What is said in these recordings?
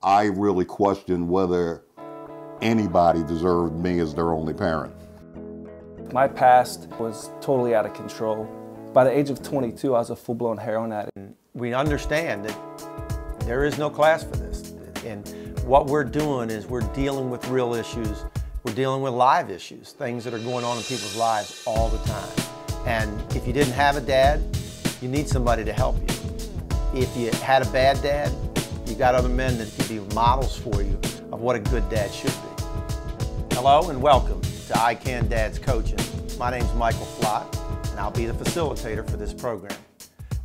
I really questioned whether anybody deserved me as their only parent. My past was totally out of control. By the age of 22, I was a full-blown heroin addict. We understand that there is no class for this. And what we're doing is we're dealing with real issues. We're dealing with live issues, things that are going on in people's lives all the time. And if you didn't have a dad, you need somebody to help you. If you had a bad dad, you got other men that can be models for you of what a good dad should be. Hello and welcome to I Can Dad's Coaching. My name's Michael Flott, and I'll be the facilitator for this program.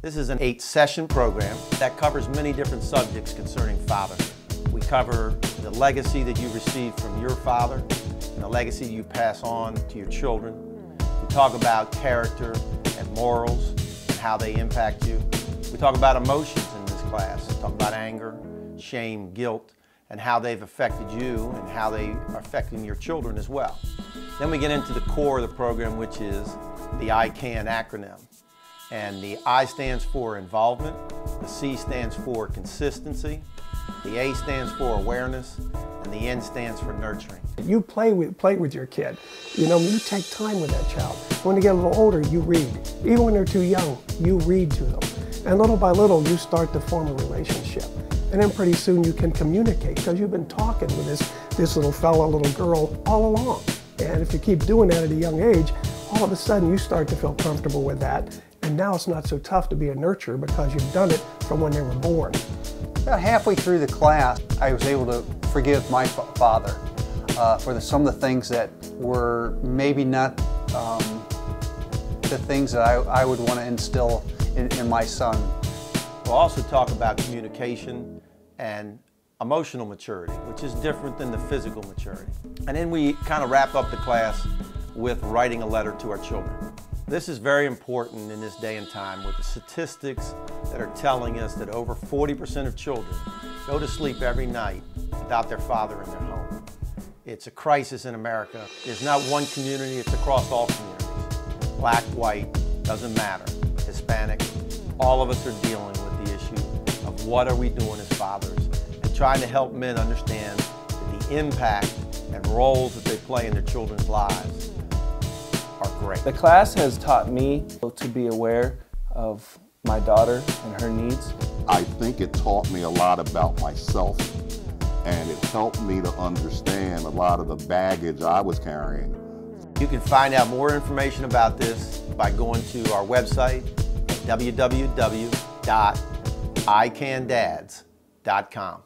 This is an 8-session program that covers many different subjects concerning fatherhood. We cover the legacy that you received from your father and the legacy you pass on to your children. We talk about character and morals and how they impact you. We talk about emotions in this class. We talk about anger, shame, guilt, and how they've affected you and how they are affecting your children as well. Then we get into the core of the program, which is the I CAN acronym. And the I stands for involvement, the C stands for consistency, the A stands for awareness, and the N stands for nurturing. You play with your kid. You know, you take time with that child. When they get a little older, you read. Even when they're too young, you read to them. And little by little, you start to form a relationship. And then pretty soon you can communicate because you've been talking with this little fella, little girl all along. And if you keep doing that at a young age, all of a sudden you start to feel comfortable with that. And now it's not so tough to be a nurturer because you've done it from when they were born. About halfway through the class, I was able to forgive my father for some of the things that were maybe not the things that I would want to instill in my son. We'll also talk about communication and emotional maturity, which is different than the physical maturity. And then we kind of wrap up the class with writing a letter to our children. This is very important in this day and time with the statistics that are telling us that over 40% of children go to sleep every night without their father in their home. It's a crisis in America. There's not one community, it's across all communities. Black, white, doesn't matter. Hispanic, all of us are dealing with the issue of what are we doing as fathers and trying to help men understand the impact and roles that they play in their children's lives are great. The class has taught me to be aware of my daughter and her needs. I think it taught me a lot about myself, and it helped me to understand a lot of the baggage I was carrying. You can find out more information about this by going to our website at www.icandads.com.